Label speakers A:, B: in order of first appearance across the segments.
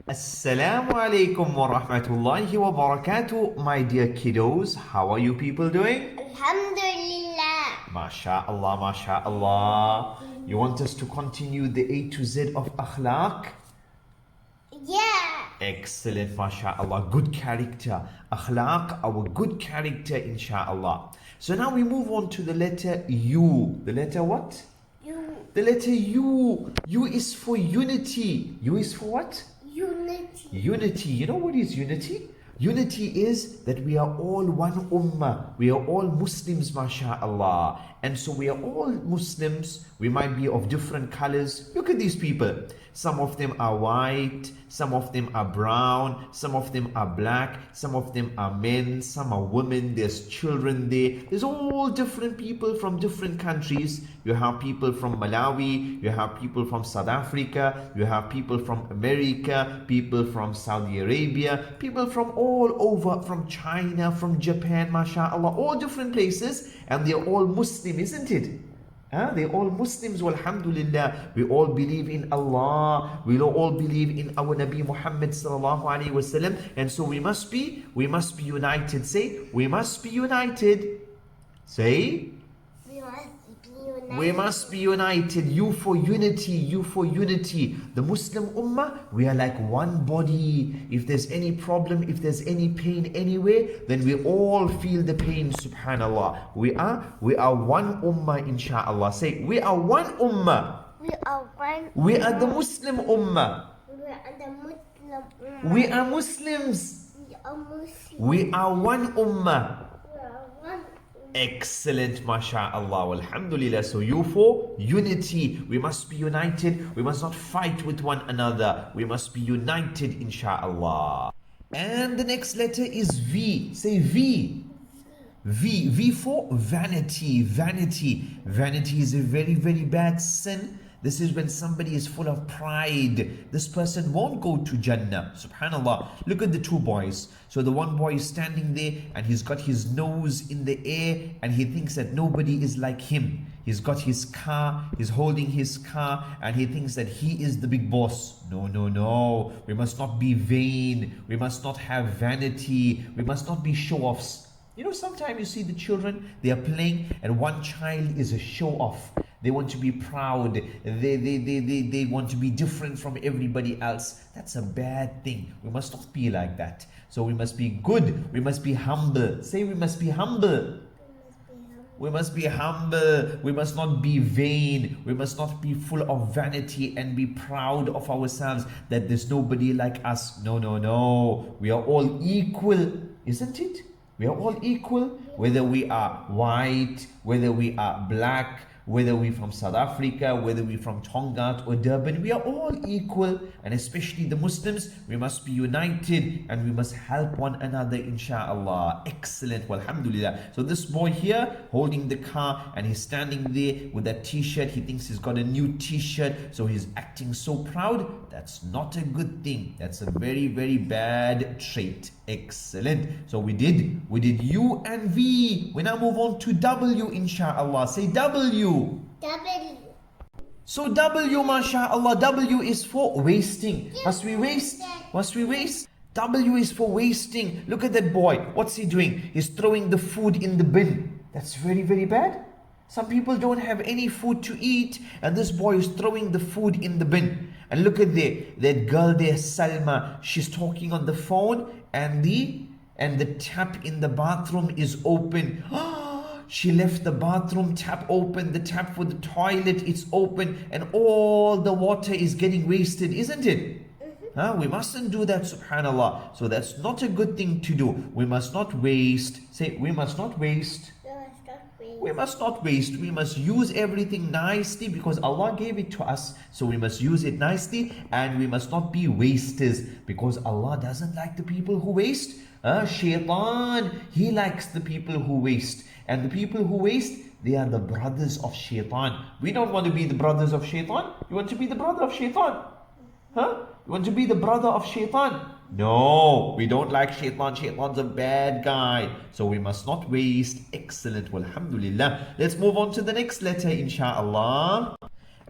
A: Assalamu alaikum wa rahmatullahi wa barakatuh, my dear kiddos. How are you people doing?
B: Alhamdulillah.
A: MashaAllah, MashaAllah. You want us to continue the A to Z of Akhlaq?
B: Yeah.
A: Excellent, MashaAllah. Good character. Akhlaq, our good character, inshaAllah. So now we move on to the letter U. The letter what?
B: You.
A: The letter U. U is for unity. U is for what?
B: Unity.
A: Unity. You know what is unity? Unity is that we are all one ummah. We are all Muslims, mashallah. And so we are all Muslims. We might be of different colors. Look at these people. Some of them are white, some of them are brown, some of them are black, some of them are men, some are women, there's children there. There's all different people from different countries. You have people from Malawi, you have people from South Africa, you have people from America, people from Saudi Arabia, people from all over, from China, from Japan, mashallah, all different places, and they're all Muslim, isn't it? They're all Muslims, alhamdulillah. We all believe in Allah. We all believe in our Nabi Muhammad sallallahu alaihi wasallam. And so we must be united. Say, we must be united. Say, we must be united. You for unity, you for unity. The Muslim Ummah, we are like one body. If there's any problem, if there's any pain anywhere, then we all feel the pain, subhanallah. We are one Ummah, inshallah. Say, we are one Ummah.
B: We are one.
A: We are the Muslim Ummah.
B: We are the Muslim Ummah.
A: We are Muslims.
B: We are Muslims.
A: We are one Ummah.
B: We are one.
A: Excellent, mashallah, alhamdulillah. So you for unity, we must be united. We must not fight with one another. We must be united, inshallah. And the next letter is V. Say V. V. V for vanity. Vanity. Vanity is a very, very bad sin. This is when somebody is full of pride. This person won't go to Jannah. Subhanallah. Look at the two boys. So the one boy is standing there and he's got his nose in the air and he thinks that nobody is like him. He's got his car, he's holding his car and he thinks that he is the big boss. No, no, no. We must not be vain. We must not have vanity. We must not be show-offs. You know, sometimes you see the children, they are playing and one child is a show-off. They want to be proud. They want to be different from everybody else. That's a bad thing. We must not be like that. So we must be good. We must be humble. Say, we must be humble. We must be humble. We must not be vain. We must not be full of vanity and be proud of ourselves that there's nobody like us. No, no, no. We are all equal, isn't it? We are all equal, whether we are white, whether we are black, whether we're from South Africa, whether we're from Tonga or Durban, we are all equal. And especially the Muslims, we must be united and we must help one another, inshallah. Excellent, walhamdulillah. So this boy here holding the car and he's standing there with that t-shirt. He thinks he's got a new t-shirt, so he's acting so proud. That's not a good thing. That's a very, very bad trait. Excellent. So we did U and V. We now move on to W, inshallah. Say W.
B: W.
A: So W, mashallah, W is for wasting. Must we waste? Must we waste? W is for wasting. Look at that boy. What's he doing? He's throwing the food in the bin. That's very, very bad. Some people don't have any food to eat and this boy is throwing the food in the bin. And look at that girl there, Salma. She's talking on the phone and the tap in the bathroom is open. She left the bathroom tap open, the tap for the toilet is open and all the water is getting wasted, isn't it? We mustn't do that, subhanallah. So that's not a good thing to do. We must not waste. Say, we must not waste. We must not waste. We must use everything nicely because Allah gave it to us. So we must use it nicely and we must not be wasters because Allah doesn't like the people who waste. Shaitan, he likes the people who waste. And the people who waste, they are the brothers of Shaitan. We don't want to be the brothers of Shaitan. You want to be the brother of Shaitan? You want to be the brother of Shaitan? No, we don't like Shaitan. Shaitan's a bad guy. So we must not waste. Excellent. Walhamdulillah. Let's move on to the next letter, inshallah.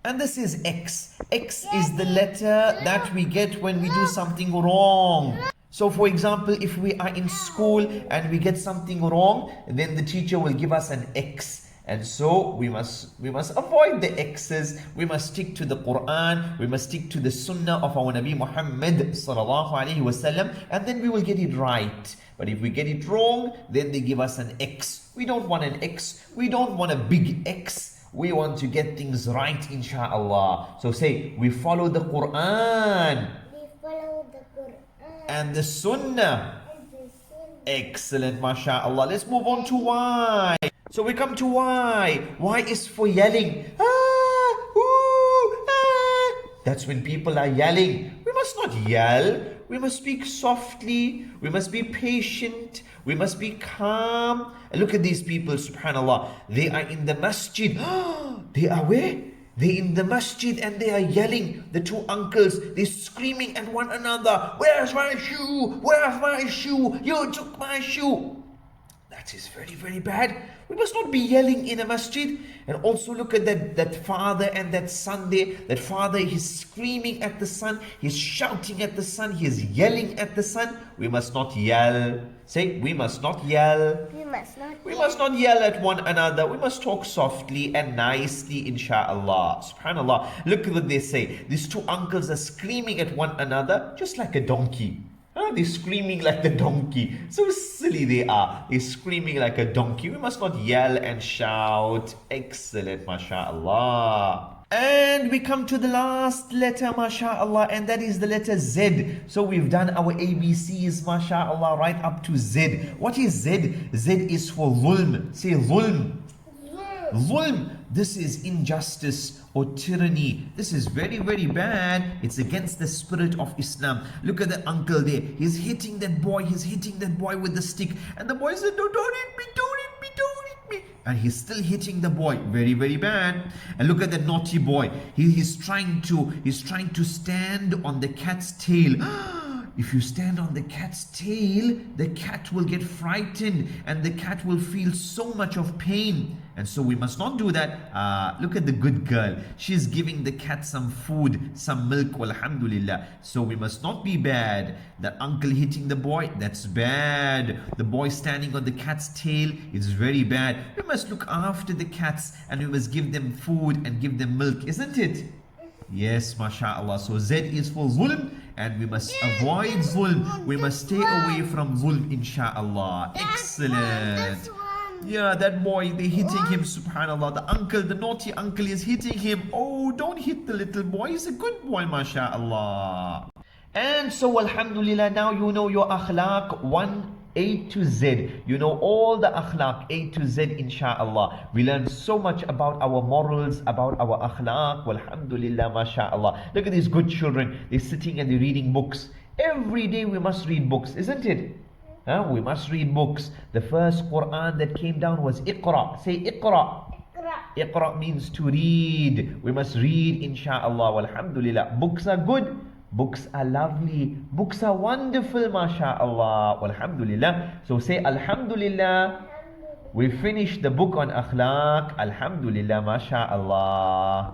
A: And this is X. X is the letter that we get when we do something wrong. So for example, if we are in school and we get something wrong, then the teacher will give us an X. And so we must avoid the X's. We must stick to the Quran. We must stick to the Sunnah of our Nabi Muhammad sallallahu alaihi wasallam, and then we will get it right. But if we get it wrong, then they give us an X. We don't want an X. We don't want a big X. We want to get things right, inshallah. So say, we follow the Quran.
B: We follow the Quran.
A: And the Sunnah.
B: And the Sunnah.
A: Excellent, mashallah. Let's move on to Y. So we come to Y. Y is for yelling. Ah, ooh, ah. That's when people are yelling. We must not yell. We must speak softly. We must be patient. We must be calm. And look at these people, subhanallah. They are in the masjid. They are where? They're in the masjid and they are yelling. The two uncles, they're screaming at one another. Where's my shoe? Where's my shoe? You took my shoe. That is very, very bad. We must not be yelling in a masjid. And also look at that father and that son there. That father is screaming at the son. He's shouting at the son. He is yelling at the son. We must not yell. Say, we must not yell.
B: We must not.
A: We must not yell at one another. We must talk softly and nicely, inshallah. Subhanallah. Look at what they say. These two uncles are screaming at one another just like a donkey. They're screaming like the donkey. So silly they are. They're screaming like a donkey. We must not yell and shout. Excellent, mashallah. And we come to the last letter, mashallah, and that is the letter Z. So we've done our ABCs, mashallah, right up to Z. What is Z? Z is for Zulm. Say Zulm. Zulm. This is injustice or tyranny. This is very, very bad. It's against the spirit of Islam. Look at that uncle there. He's hitting that boy. He's hitting that boy with the stick. And the boy said, no, don't hit me, don't hit me, don't hit me. And he's still hitting the boy. Very, very bad. And look at the naughty boy. He's trying to stand on the cat's tail. If you stand on the cat's tail, the cat will get frightened and the cat will feel so much of pain. And so we must not do that. Look at the good girl. She's giving the cat some food, some milk, alhamdulillah. So we must not be bad. The uncle hitting the boy, that's bad. The boy standing on the cat's tail is very bad. We must look after the cats and we must give them food and give them milk, isn't it? Yes, mashallah. So Z is for Zulm, and we must avoid Zulm. We must stay away from Zulm, inshallah. Excellent. Yeah, that boy, they're hitting him, subhanallah. The uncle, the naughty uncle is hitting him. Oh, don't hit the little boy. He's a good boy, mashallah. And so, alhamdulillah, now you know your akhlaq 1A to Z. You know all the akhlaq A to Z, inshallah. We learned so much about our morals, about our akhlaq. Alhamdulillah, mashallah. Look at these good children. They're sitting and they're reading books. Every day we must read books, isn't it? We must read books. The first Quran that came down was Iqra. Say Iqra. Iqra means to read. We must read, inshallah. Alhamdulillah. Books are good. Books are lovely. Books are wonderful, mashallah. Alhamdulillah. So say Alhamdulillah. We finished the book on Akhlaq. Alhamdulillah, mashallah.